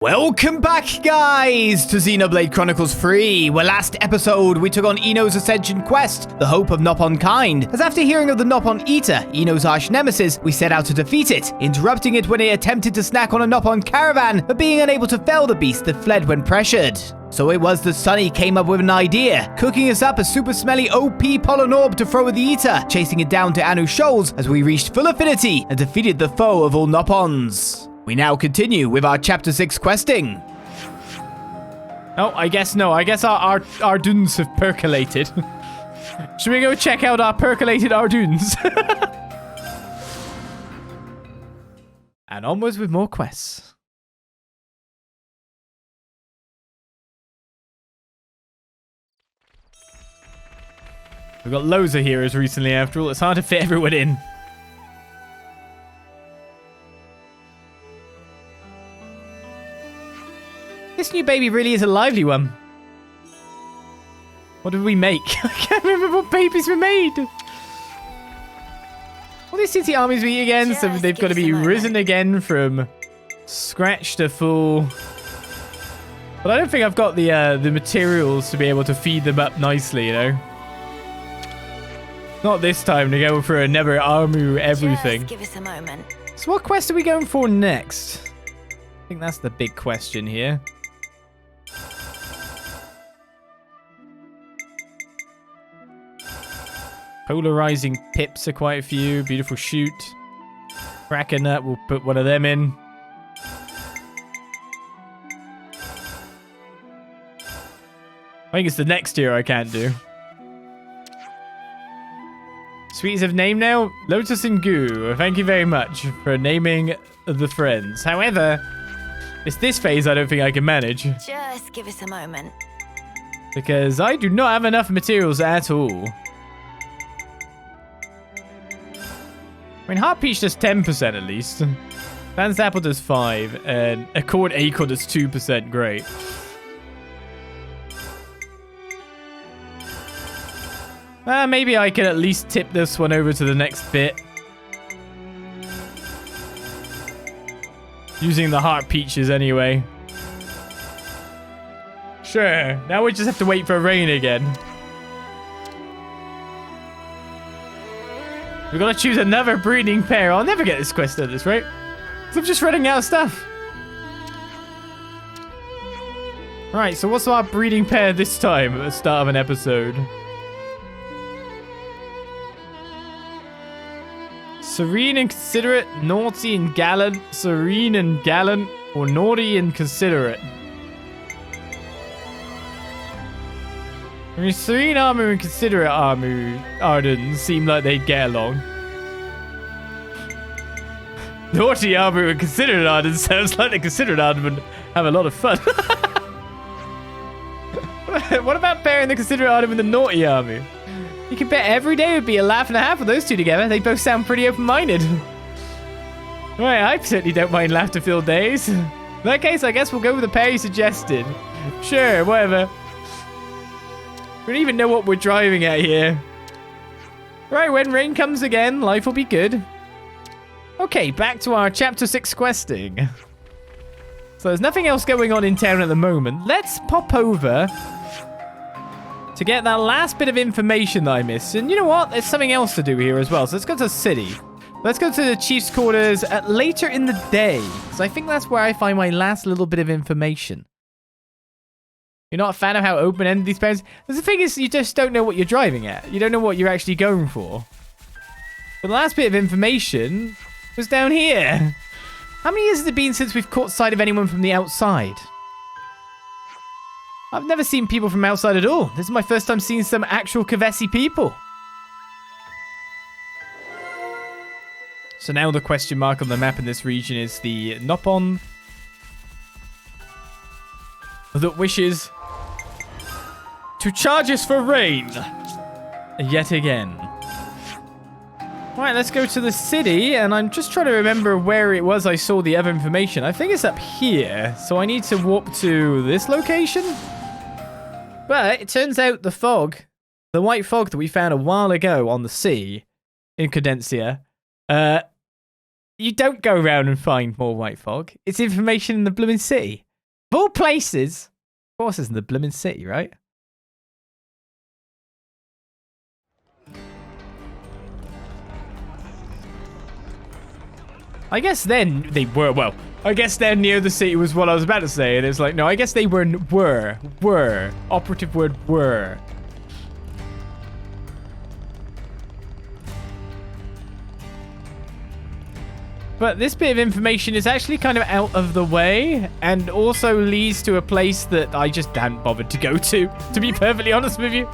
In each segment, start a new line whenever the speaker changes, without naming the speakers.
Welcome back, guys, to Xenoblade Chronicles 3, where last episode we took on Eno's Ascension quest, the Hope of Nopon Kind, as after hearing of the Nopon Eater, Eno's arch nemesis, we set out to defeat it, interrupting it when it attempted to snack on a Nopon caravan, but being unable to fell the beast that fled when pressured. So it was that Sunny came up with an idea, cooking us up a super smelly OP pollen orb to throw at the Eater, chasing it down to Anu Shoals as we reached full affinity and defeated the foe of all Nopons. We now continue with our Chapter 6 questing. Oh, I guess no. I guess our dunes have percolated. Should we go check out our percolated Ardunes? And onwards with more quests. We've got loads of heroes recently, after all. It's hard to fit everyone in. This new baby really is a lively one. What did we make? I can't remember what babies we made. All these city armies we eat again, so they've got to be risen again from scratch to full. But I don't think I've got the materials to be able to feed them up nicely, you know? Not this time to go for another Armu everything.
Just give us a moment.
So what quest are we going for next? I think that's the big question here. Polarizing pips are quite a few. Beautiful shoot. Cracker nut, we'll put one of them in. I think it's the next tier I can't do. Sweeties have name now? Lotus and Goo. Thank you very much for naming the friends. However, it's this phase I don't think I can manage.
Just give us a moment.
Because I do not have enough materials at all. I mean, Heart Peach does 10% at least. Vance Apple does 5%, and Accord Acorn does 2%. Great. Maybe I can at least tip this one over to the next bit. Using the Heart Peaches anyway. Sure, now we just have to wait for rain again. We've got to choose another breeding pair. I'll never get this quest at this rate. Because I'm just running out of stuff. Right, so what's our breeding pair this time at the start of an episode? Serene and considerate, naughty and gallant, serene and gallant, or naughty and considerate. I mean, serene Armu and considerate Arden seem like they'd get along. Naughty Armu and considerate Arden sounds like the considerate Arden would have a lot of fun. What about pairing the considerate Arden with the naughty Armu? You can bet every day would be a laugh and a half with those two together. They both sound pretty open-minded. Right, I certainly don't mind laughter-filled days. In that case, I guess we'll go with the pair you suggested. Sure, whatever. We don't even know what we're driving at here. Right, when rain comes again, life will be good. Okay, back to our Chapter 6 questing. So there's nothing else going on in town at the moment. Let's pop over to get that last bit of information that I missed. And you know what? There's something else to do here as well. So let's go to the city. Let's go to the chief's quarters later in the day. So I think that's where I find my last little bit of information. You're not a fan of how open-ended these pairs? The thing is, you just don't know what you're driving at. You don't know what you're actually going for. But the last bit of information was down here. How many years has it been since we've caught sight of anyone from the outside? I've never seen people from outside at all. This is my first time seeing some actual Kavesi people. So now the question mark on the map in this region is the Nopon that wishes to charge us for rain yet again. Right, let's go to the city, and I'm just trying to remember where it was I saw the other information. I think it's up here, so I need to warp to this location. But it turns out the fog, the white fog that we found a while ago on the sea in Cadencia, you don't go around and find more white fog. It's information in the blooming city. Of all places. Of course, it's in the blooming city, right? I guess then they were, well, I guess they're near the city was what I was about to say. And it's like, no, I guess they were. Operative word were. But this bit of information is actually kind of out of the way and also leads to a place that I just hadn't bothered to go to be perfectly honest with you.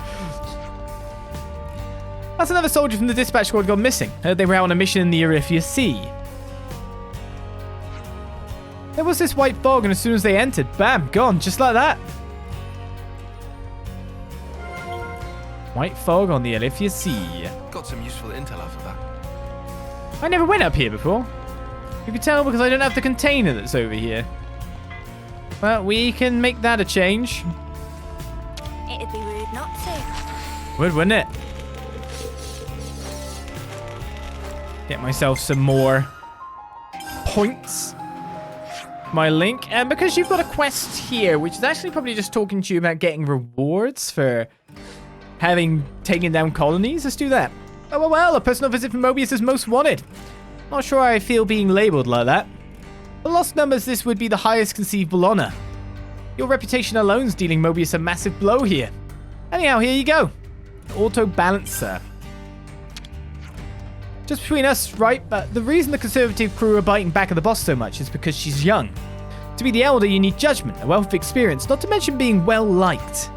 That's another soldier from the dispatch squad gone missing. Heard they were out on a mission in the Arifia Sea. There was this white fog, and as soon as they entered, bam, gone, just like that. White fog on the Arifia Sea.
Got some useful intel off of that.
I never went up here before. You can tell because I don't have the container that's over here. Well, we can make that a change.
It'd be rude not to.
Would, wouldn't it? Get myself some more points. My link. And because you've got a quest here, which is actually probably just talking to you about getting rewards for having taken down colonies, let's do that. Oh, well, a personal visit from Mobius is most wanted. Not sure I feel being labelled like that. For lost numbers, this would be the highest conceivable honour. Your reputation alone's dealing Mobius a massive blow here. Anyhow, here you go. Auto balancer. Just between us, right? But the reason the Conservative crew are biting back at the boss so much is because she's young. To be the elder, you need judgment, a wealth of experience, not to mention being well-liked.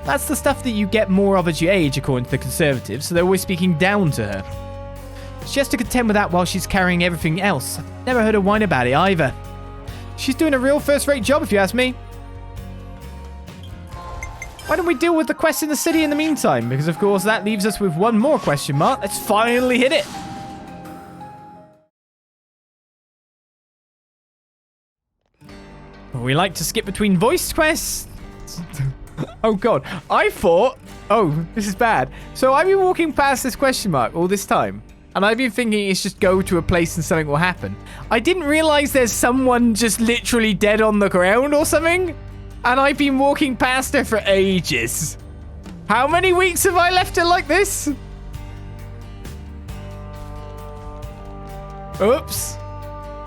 That's the stuff that you get more of as you age, according to the Conservatives, so they're always speaking down to her. She has to contend with that while she's carrying everything else. I've never heard her whine about it either. She's doing a real first-rate job, if you ask me. Why don't we deal with the quest in the city in the meantime? Because, of course, that leaves us with one more question mark. Let's finally hit it. We like to skip between voice quests. Oh, God. I thought... Oh, this is bad. So I've been walking past this question mark all this time. And I've been thinking it's just go to a place and something will happen. I didn't realize there's someone just literally dead on the ground or something. And I've been walking past her for ages. How many weeks have I left it like this? Oops.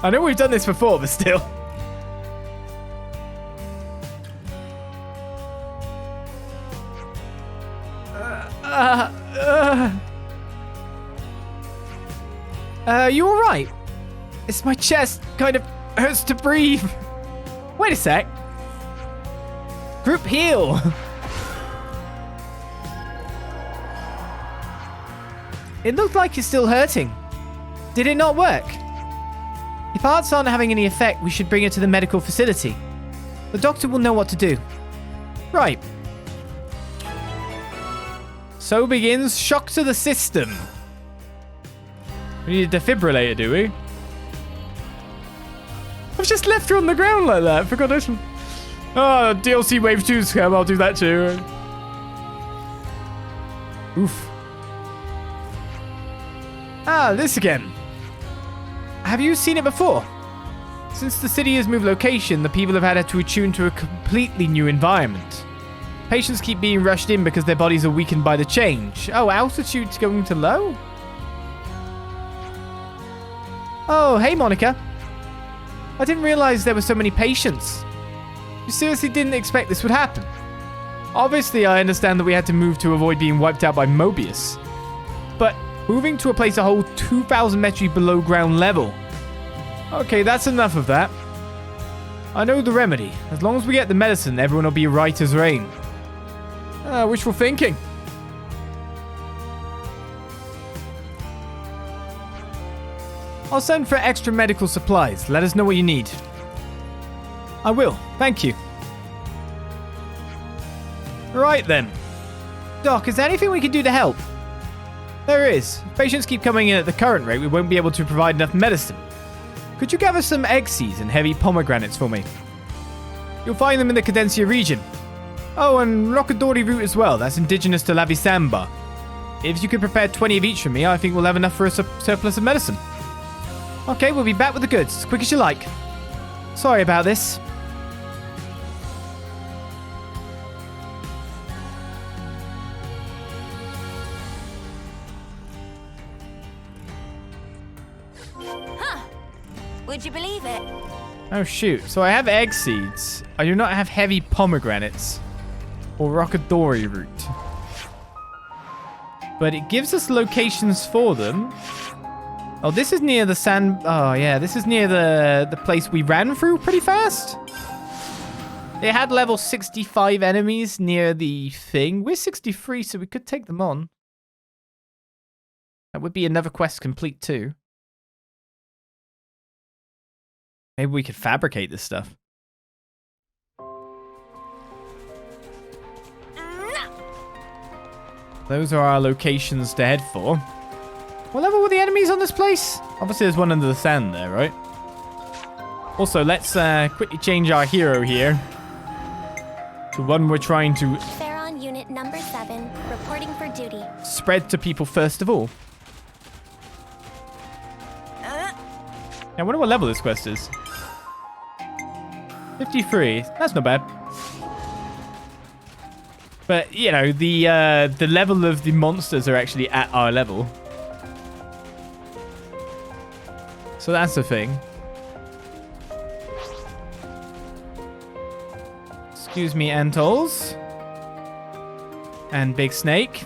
I know we've done this before, but still. You alright? It's my chest kind of hurts to breathe. Wait a sec. Group heal. It looked like it's still hurting. Did it not work? If hearts aren't having any effect, we should bring it to the medical facility. The doctor will know what to do. Right. So begins shock to the system. We need a defibrillator, do we? I've just left her on the ground like that. For goodness. Oh, DLC Wave 2's come. I'll do that too. Oof. Ah, this again. Have you seen it before? Since the city has moved location, the people have had to attune to a completely new environment. Patients keep being rushed in because their bodies are weakened by the change. Oh, altitude's going to low? Oh, hey, Monica. I didn't realize there were so many patients. You seriously didn't expect this would happen? Obviously, I understand that we had to move to avoid being wiped out by Mobius. But moving to a place a whole 2,000 meters below ground level. Okay, that's enough of that. I know the remedy. As long as we get the medicine, everyone will be right as rain. Wishful thinking. I'll send for extra medical supplies. Let us know what you need. I will. Thank you. Right then. Doc, is there anything we can do to help? There is. If patients keep coming in at the current rate, we won't be able to provide enough medicine. Could you gather some egg seeds and heavy pomegranates for me? You'll find them in the Cadencia region. Oh, and Rockadori root as well. That's indigenous to Lavi Sandbar. If you could prepare 20 of each for me, I think we'll have enough for a surplus of medicine. Okay, we'll be back with the goods as quick as you like. Sorry about this.
Would you believe it?
Oh, shoot. So I have egg seeds. I do not have heavy pomegranates or rockadori root. But it gives us locations for them. Oh, this is near the sand... Oh, yeah. This is near the place we ran through pretty fast. It had level 65 enemies near the thing. We're 63, so we could take them on. That would be another quest complete, too. Maybe we could fabricate this stuff. Those are our locations to head for. What level were the enemies on this place? Obviously, there's one under the sand there, right? Also, let's quickly change our hero here to one we're trying to...
Theron Unit Number 7, reporting for duty.
Spread to people first of all. I wonder what level this quest is. 53. That's not bad. But, you know, the level of the monsters are actually at our level. So that's the thing. Excuse me, Antols. And Big Snake.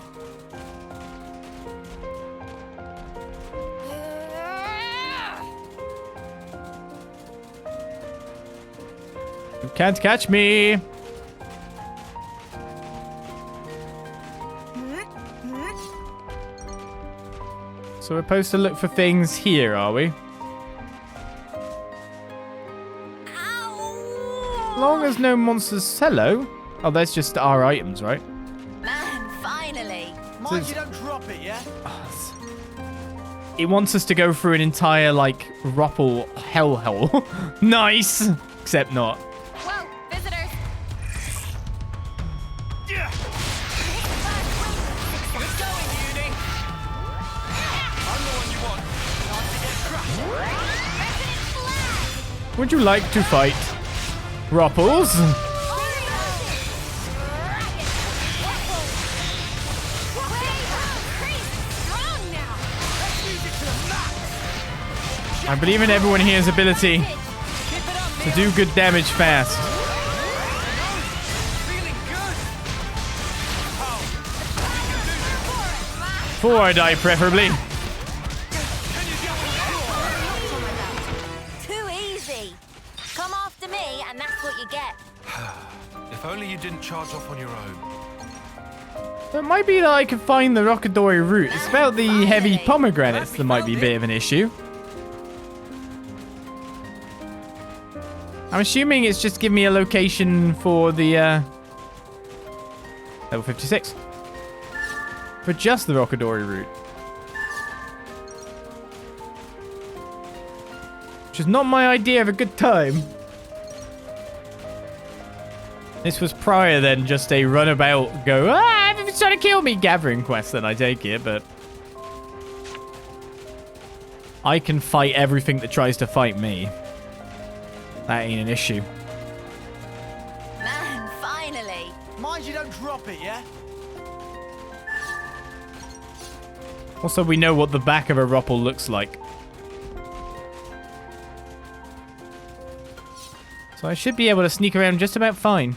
You can't catch me. So we're supposed to look for things here, are we? As long as no monsters... Hello? Oh, that's just our items, right?
Man, finally.
Mind you don't drop it, yeah?
It wants us to go through an entire, like, Roppel hellhole. Nice! Except not.
Whoa, visitors.
Yeah. We're going, Uni. I'm the one you want. Not to get crushed.
Would you like to fight Roppels? I believe in everyone here's ability to do good damage fast. Before I die, preferably.
Too easy. Come after me, and that's what you get.
If only you didn't charge off on your own.
So it might be that I can find the Rockadori route. It's about the heavy pomegranates that might be a bit of an issue. I'm assuming it's just giving me a location for the level 56. For just the Rockadori route. Which is not my idea of a good time. This was prior than just a runabout go, ah, everything's trying to kill me gathering quest, then I take it, but I can fight everything that tries to fight me. That ain't an issue.
Man, finally.
Mind you don't drop it, yeah?
Also, we know what the back of a Roppel looks like. So I should be able to sneak around just about fine.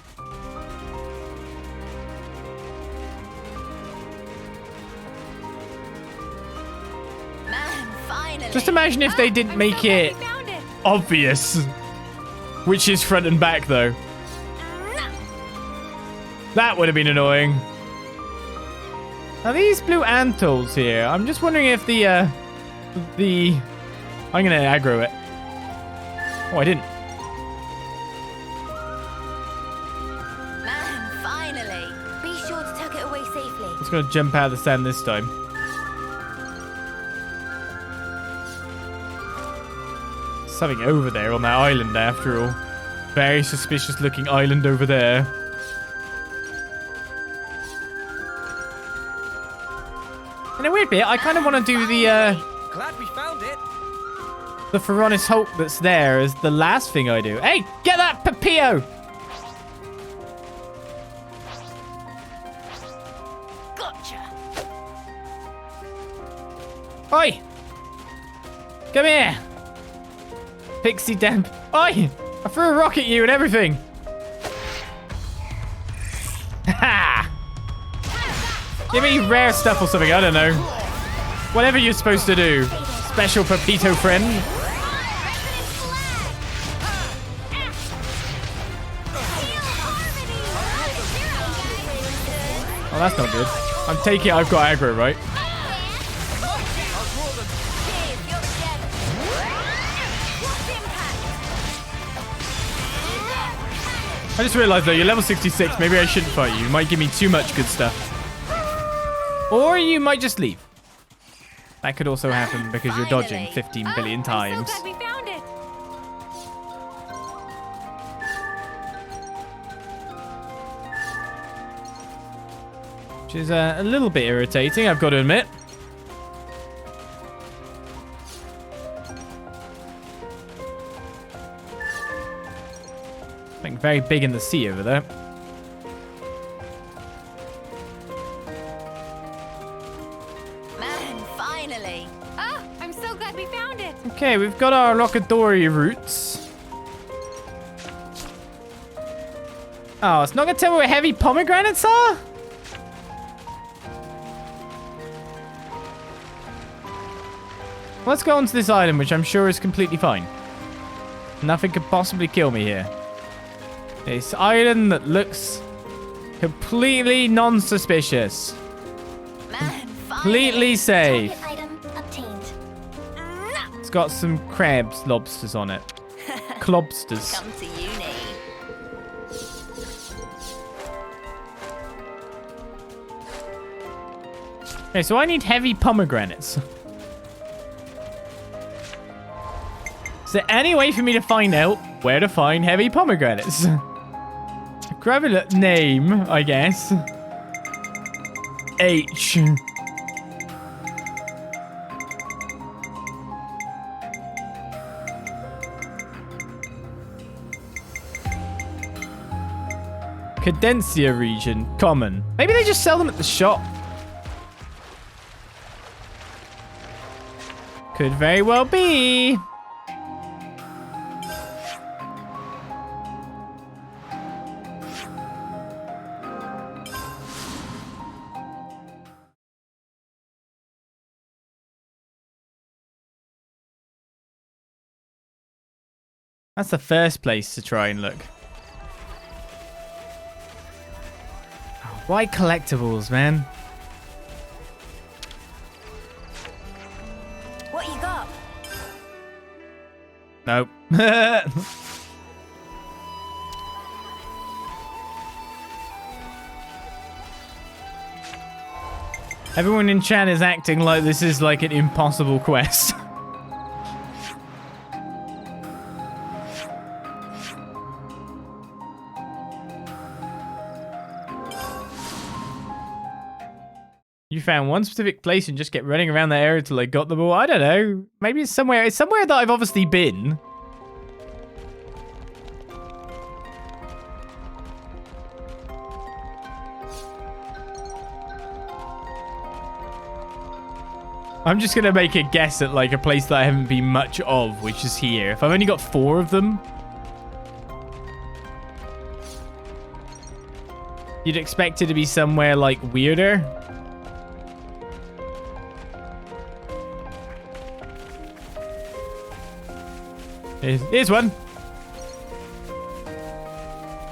Man, finally.
Just imagine if they didn't make it obvious. Which is front and back, though. That would have been annoying. Now, these blue antols here, I'm just wondering if I'm going to aggro it. Oh, I didn't.
Man, finally. Be sure to tuck it away safely.
I'm just going to jump out of the sand this time. Something over there on that island after all. Very suspicious looking island over there. In a weird bit, I kind of want to do the
Glad we found it.
the Pharaonis Hulk that's there as the last thing I do. Hey, get that Papillo!
Gotcha.
Oi! Come here! Pixie damp. Oi! I threw a rock at you and everything. Ha! Give me rare stuff or something. I don't know. Whatever you're supposed to do. Special Pepito friend. Oh, that's not good. I'm taking it I've got aggro, right? I just realized though, you're level 66. Maybe I shouldn't fight you. You might give me too much good stuff. Or you might just leave. That could also happen because you're dodging 15 billion times.
I'm so glad we found it.
Which is a little bit irritating, I've got to admit. Something very big in the sea over there.
Man, finally.
Oh, I'm so glad we found it.
Okay, we've got our Locadori roots. Oh, it's not going to tell me where heavy pomegranates are? Let's go on to this island, which I'm sure is completely fine. Nothing could possibly kill me here. This island that looks completely non-suspicious.
Man,
Completely safe.
Target item obtained.
It's got some crabs, lobsters on it. Clobsters.
Come to uni.
Okay, so I need heavy pomegranates. Is there any way for me to find out where to find heavy pomegranates? Grab a name, I guess. H. Cadencia region, common. Maybe they just sell them at the shop. Could very well be. That's the first place to try and look. Why collectibles, man?
What you got?
Nope. Everyone in chat is acting like this is like an impossible quest. You found one specific place and just get running around that area till I got them all. I don't know. Maybe it's somewhere that I've obviously been. I'm just going to make a guess at like a place that I haven't been much of, which is here. If I've only got 4 of them, you'd expect it to be somewhere like weirder. Here's one.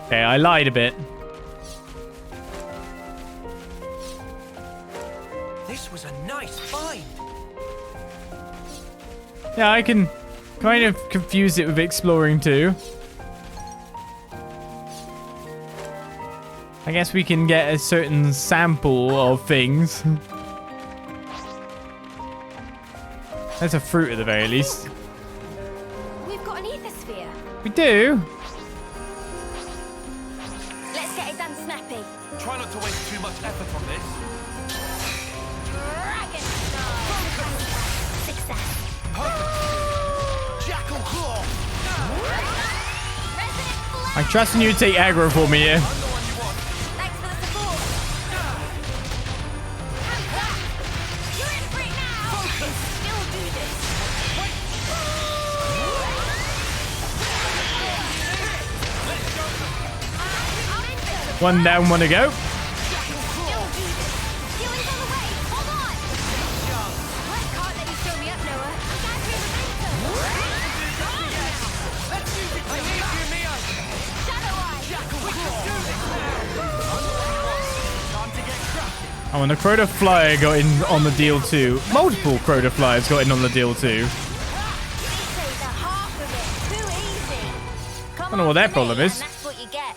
Okay, I lied a bit.
This was a nice find.
Yeah, I can kind of confuse it with exploring too. I guess we can get a certain sample of things. That's a fruit at the very least.
We've got an ether sphere.
We do.
Let's get it done snappy.
Try not to waste too much effort on this.
Dragon Star. Success.
Jackal Claw.
Resident Flame.
I'm trusting you to take aggro for me here.
I'm the one you want.
Thanks for the support. You're in free now. Still do this.
One down, one to go.
Healing's on the way. Hold on. I can't let you show me up, Noah. I gotta create momentum. Shadow Eye.
Oh, and the Crota Flyer got in on the deal too. Multiple Crota Flyers got in on the deal too.
I
don't know what their problem is.
That's what you get.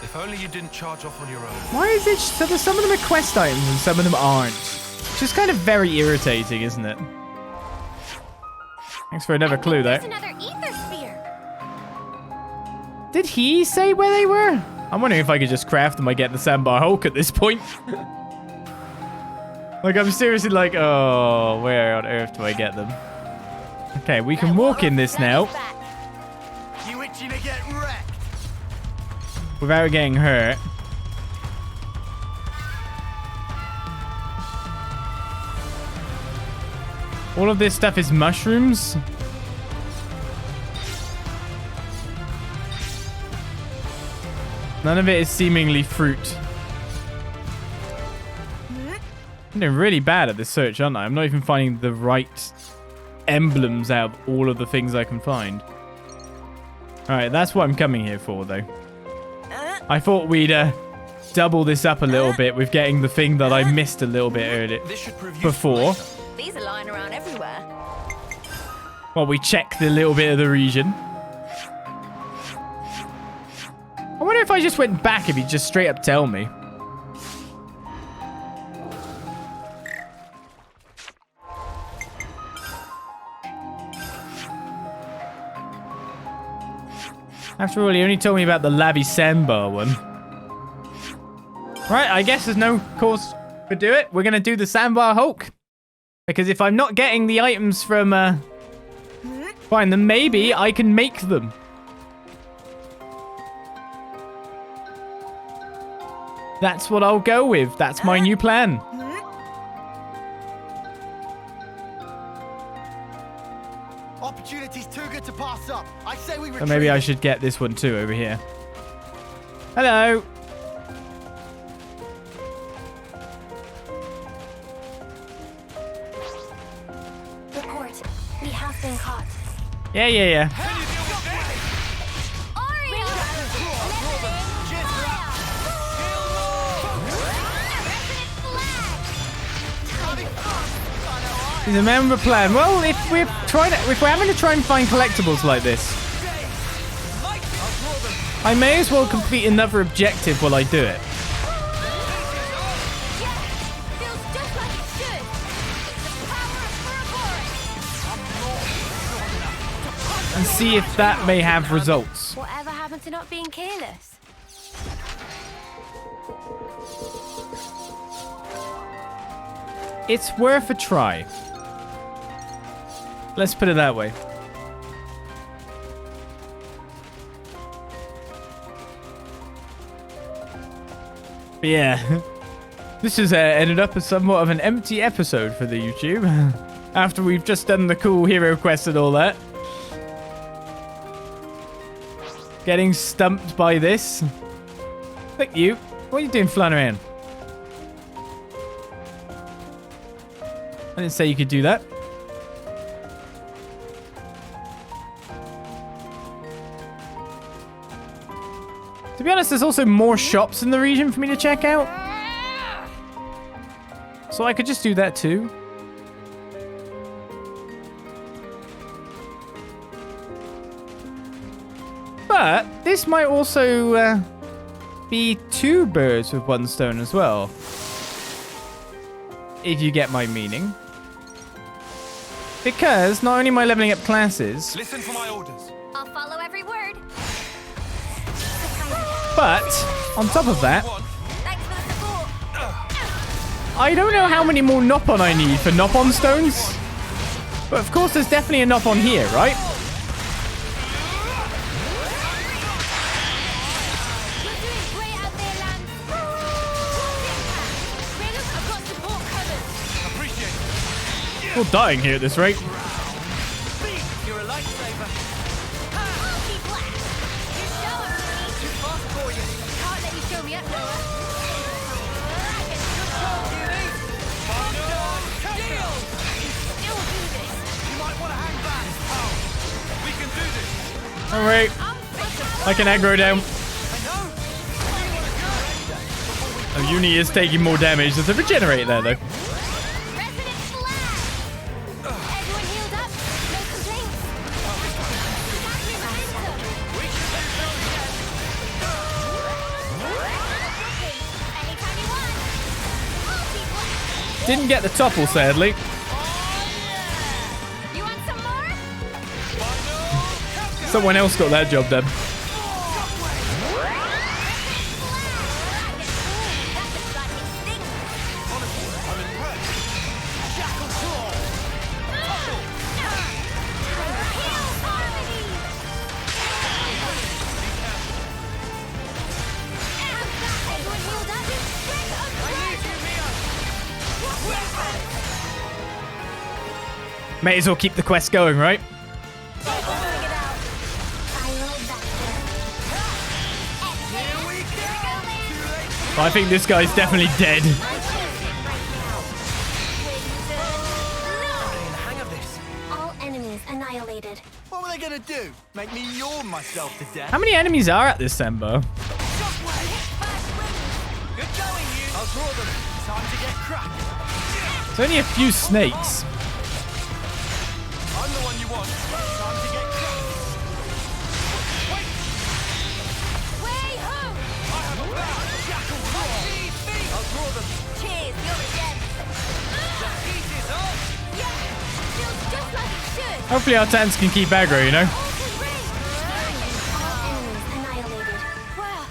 If only you didn't charge off on your own.
Why is it so that some of them are quest items and some of them aren't? It's just kind of very irritating, isn't it? Thanks for another clue, though.
There's another ether sphere.
Did he say where they were? I'm wondering if I could just craft them by getting the Sandbar Hulk at this point. Like, I'm seriously like, oh, where on earth do I get them? Okay, we can walk in this now
You itching to get wrecked?
without getting hurt. All of this stuff is mushrooms. None of it is seemingly fruit. I'm doing really bad at this search, aren't I? I'm not even finding the right emblems out of all of the things I can find. Alright, that's what I'm coming here for, though. I thought we'd double this up a little bit with getting the thing that I missed a little bit earlier
This should prove useful
before.
later.
These are lying around everywhere.
While we check the little bit of the region. I wonder if I just went back if he'd just straight up tell me. After all, he only told me about the Labby Sandbar one. Right, I guess there's no cause to do it. We're going to do the Sandbar Hulk. Because if I'm not getting the items from... fine, then maybe I can make them. That's what I'll go with. That's my new plan.
Opportunity's too good to pass up. I say we
So
retreat.
maybe I should get this one too over here. Hello.
Report. We have been caught.
Yeah. Remember plan. Well, if we're having to try and find collectibles like this, I may as well complete another objective while I do it.
Feels just like it should. It's the power of Ouroboros.
And see if that may have results.
Whatever happened to not being careless?
It's worth a try. Let's put it that way. But yeah, this has ended up as somewhat of an empty episode for the YouTube. After we've just done the cool hero quest and all that. Getting stumped by this. Look, you. What are you doing flying around? I didn't say you could do that. To be honest, there's also more shops in the region for me to check out. So I could just do that too. But this might also be two birds with one stone as well. If you get my meaning. Because not only am I leveling up classes,
Listen for my orders.
I'll follow every word.
but on top of that,
Thanks for the support.
I don't know how many more Nopon I need for Nopon stones. But of course, there's definitely a Nopon here, right?
You're doing great out there, Lance. Bring us across the port covers.
Appreciate it.
We're all dying here at this rate.
You're a lifesaver.
I'll keep black. You're showing me.
Too fast for you.
Can't let you me up, Noah. Still do this.
You might want to hang back, pal. We can do this.
All right. I can aggro down. Oh, Uni is taking more damage. There's a regenerate there, though.
Resident Flag. Everyone healed up? No complaints? Gathering momentum. Anytime you want. Multi-blast.
Didn't get the topple, sadly.
You want some more?
Someone else got that job done. May as well keep the quest going, right? I think this guy's definitely dead.
Hang of this.
All enemies annihilated.
What were they gonna do? Make me yawn myself to death?
How many enemies are at this Sandbar?
Good going, you. I'll draw them. Time to get cracked.
There's only a few snakes.
I'm the one you want. Time to get cracked. Wait.
Way home!
I have a bad jackal claw. I'll draw them.
Cheers, you're again.
The heat is up.
Yeah, feels just like it should.
Hopefully our tanks can keep aggro, you know?
Altered ring. All enemies annihilated. Well,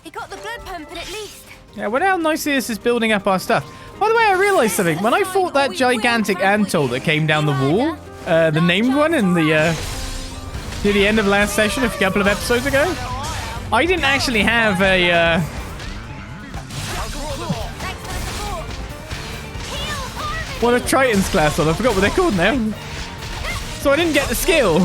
he got the blood pumping at least.
Yeah, well, how nicely this is building up our stuff. By the way, I realized something. When I fought that gigantic antole that came down the wall, the named one in the near the end of last session a couple of episodes ago, I didn't actually have a what a Triton's class on. I forgot what they're called now. So I didn't get the skill.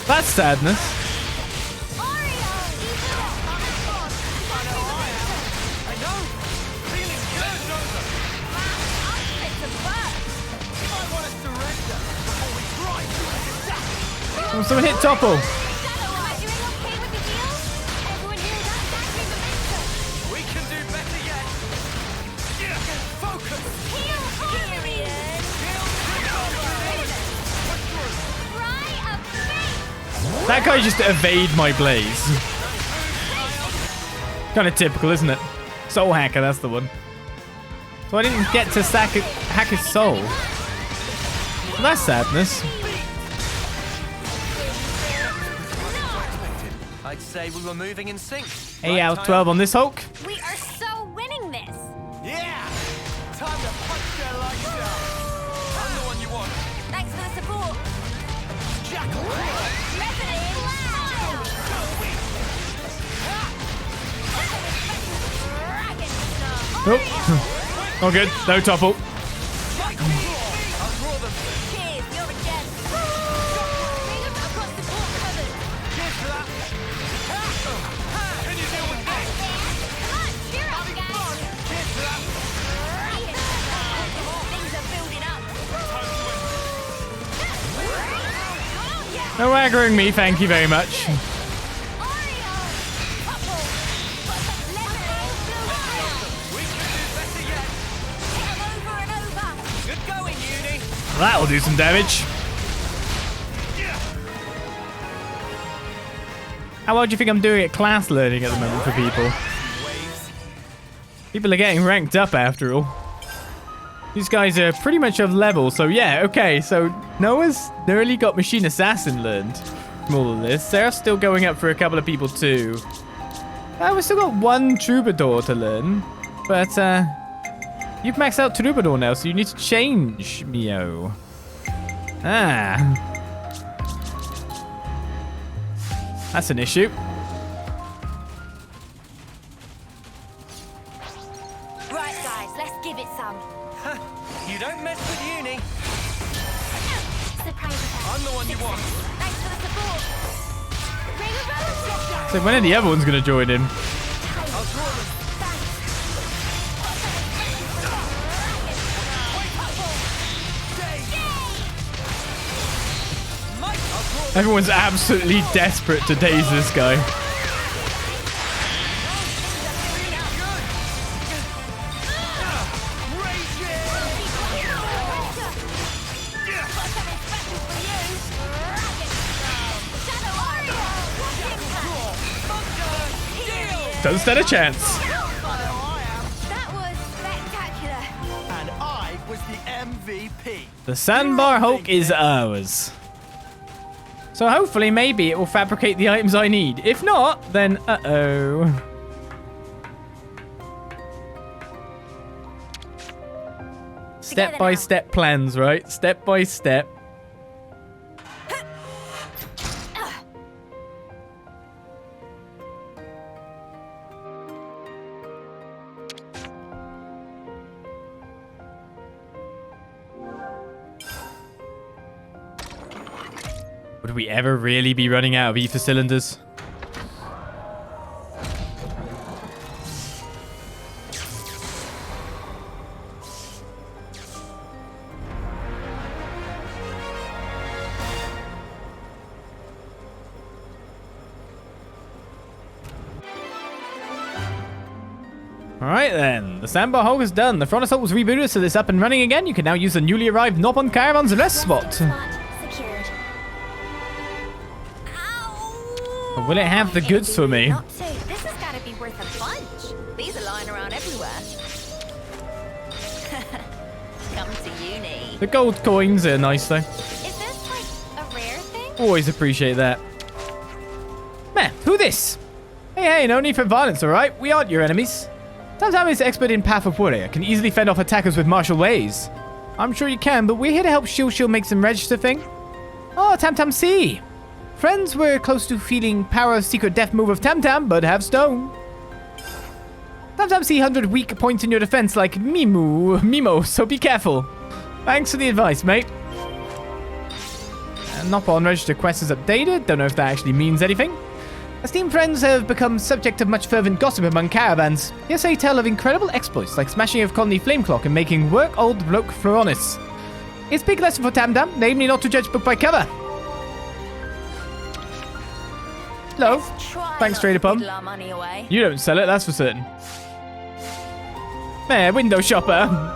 That's sadness.
I know. Feeling good, Rosa. You might want to surrender before we grind you into death.
Oh, someone hit Topple.
We can do better yet. Focus.
That guy just evade my blaze. Kind of typical, isn't it? Soul Hacker, that's the one. So I didn't get to hack his soul. Well, that's sadness.
I'd say we were moving in sync.
8 out of 12 on this Hulk.
We are so winning this.
Yeah! Time to punch their lights out. I'm the one you want.
Thanks for the support.
Jackal Claw.
Oh, all good. No Topple.
I'll draw them.
Cheers, you're again. Across the board covered.
Cheers to that. Can you deal with this?
Come on, cheer up, guys.
Cheers to that.
Things are building up.
No aggroing me, thank you very much.
Good going, Uni.
That'll do some damage. How well do you think I'm doing at class learning at the moment for people?
Waves.
People are getting ranked up after all. These guys are pretty much of level, so yeah, okay. So Noah's nearly got Machine Assassin learned from all of this. Sarah's still going up for a couple of people too. We've still got one Troubadour to learn, but you've maxed out Troubadour now, so you need to change, Mio. Ah. That's an issue.
Right, guys, let's give it some.
You don't mess with Uni. I'm the one you want.
Thanks for the support. Ring around.
So when are the other ones going to join in?
I'll draw them.
Everyone's absolutely desperate to daze this guy. Doesn't stand a chance.
That was spectacular.
And I was the MVP.
The Sandbar Hulk is ours. So hopefully, maybe it will fabricate the items I need. If not, then uh-oh. Step-by-step plans, right? Step by step. Would we ever really be running out of ether cylinders? Alright then, the Sandbar Hulk is done. The front assault was rebooted, so it's up and running again. You can now use the newly arrived Nopon Caravan's rest spot.
Secured. Ow!
Will it have the goods for me?
Not to. This has got to be worth a bunch. These are lying around everywhere. Come to uni.
The gold coins are nice though.
Is this like a rare thing?
Always appreciate that. Man, who this? Hey, no need for violence, alright? We aren't your enemies. Tamtam is expert in Path of Warrior, can easily fend off attackers with martial ways. I'm sure you can, but we're here to help Shield make some register thing. Oh, Tamtam C. Friends were close to feeling power of secret death move of Tamtam, but have stone. Tamtam C 100 weak points in your defense like Mimo, so be careful. Thanks for the advice, mate. And Nopon register quest is updated. Don't know if that actually means anything. Esteemed friends have become subject of much fervent gossip among caravans. Hearsay tell of incredible exploits like smashing of Colony Flame Clock and making work old bloke Floronis. It's a big lesson for Tamtam, namely not to judge book by cover. Hello. Thanks, Trader Pum.
Our money away.
You don't sell it, that's for certain. Man, window shopper.